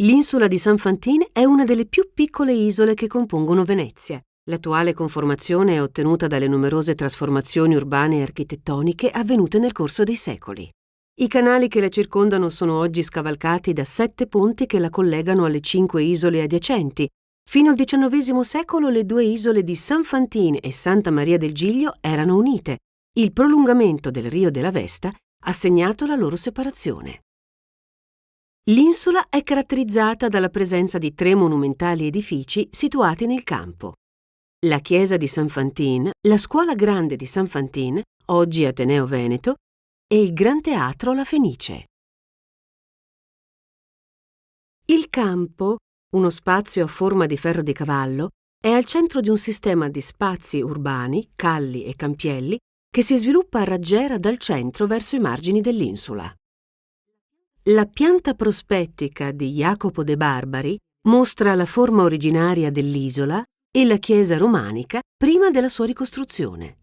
L'isola di San Fantin è una delle più piccole isole che compongono Venezia. L'attuale conformazione è ottenuta dalle numerose trasformazioni urbane e architettoniche avvenute nel corso dei secoli. I canali che la circondano sono oggi scavalcati da 7 ponti che la collegano alle 5 isole adiacenti. Fino al XIX secolo le due isole di San Fantin e Santa Maria del Giglio erano unite. Il prolungamento del Rio della Vesta ha segnato la loro separazione. L'isola è caratterizzata dalla presenza di 3 monumentali edifici situati nel campo. La chiesa di San Fantin, la scuola grande di San Fantin, oggi Ateneo Veneto, e il Gran Teatro La Fenice. Il campo, uno spazio a forma di ferro di cavallo, è al centro di un sistema di spazi urbani, calli e campielli che si sviluppa a raggiera dal centro verso i margini dell'isola. La pianta prospettica di Jacopo de Barbari mostra la forma originaria dell'isola e la chiesa romanica prima della sua ricostruzione.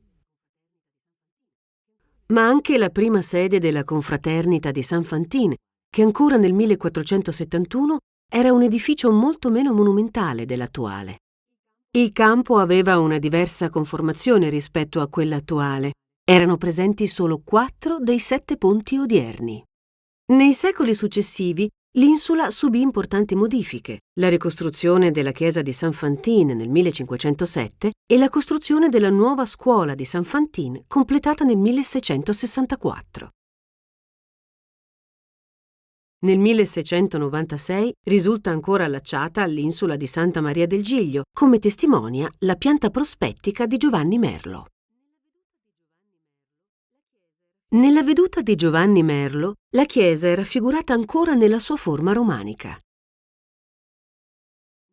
Ma anche la prima sede della confraternita di San Fantin, che ancora nel 1471 era un edificio molto meno monumentale dell'attuale. Il campo aveva una diversa conformazione rispetto a quella attuale. Erano presenti solo 4 dei 7 ponti odierni. Nei secoli successivi l'isola subì importanti modifiche, la ricostruzione della chiesa di San Fantin nel 1507 e la costruzione della nuova scuola di San Fantin completata nel 1664. Nel 1696 risulta ancora allacciata all'isola di Santa Maria del Giglio, come testimonia la pianta prospettica di Giovanni Merlo. Nella veduta di Giovanni Merlo, la chiesa è raffigurata ancora nella sua forma romanica.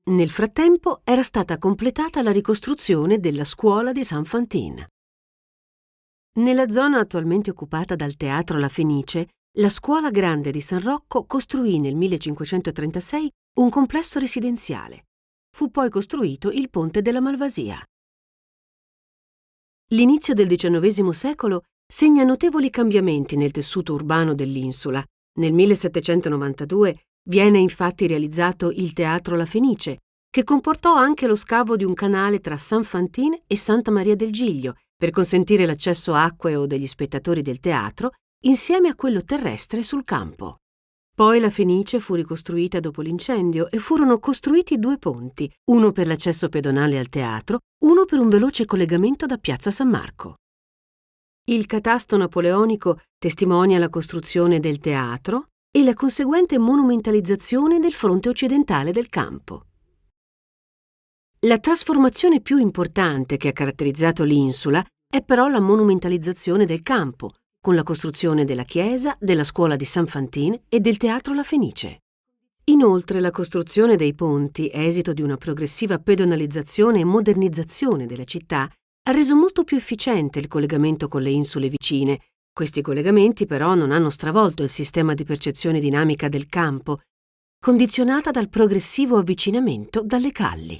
Nel frattempo era stata completata la ricostruzione della scuola di San Fantin. Nella zona attualmente occupata dal Teatro La Fenice, la Scuola Grande di San Rocco costruì nel 1536 un complesso residenziale. Fu poi costruito il Ponte della Malvasia. L'inizio del XIX secolo segna notevoli cambiamenti nel tessuto urbano dell'isola. Nel 1792 viene infatti realizzato il Teatro La Fenice, che comportò anche lo scavo di un canale tra San Fantin e Santa Maria del Giglio per consentire l'accesso acqueo degli spettatori del teatro insieme a quello terrestre sul campo. Poi la Fenice fu ricostruita dopo l'incendio e furono costruiti 2 ponti, uno per l'accesso pedonale al teatro, uno per un veloce collegamento da Piazza San Marco. Il catasto napoleonico testimonia la costruzione del teatro e la conseguente monumentalizzazione del fronte occidentale del campo. La trasformazione più importante che ha caratterizzato l'isola è però la monumentalizzazione del campo, con la costruzione della chiesa, della scuola di San Fantin e del Teatro La Fenice. Inoltre la costruzione dei ponti, esito di una progressiva pedonalizzazione e modernizzazione della città, ha reso molto più efficiente il collegamento con le isole vicine. Questi collegamenti però non hanno stravolto il sistema di percezione dinamica del campo, condizionata dal progressivo avvicinamento dalle calli.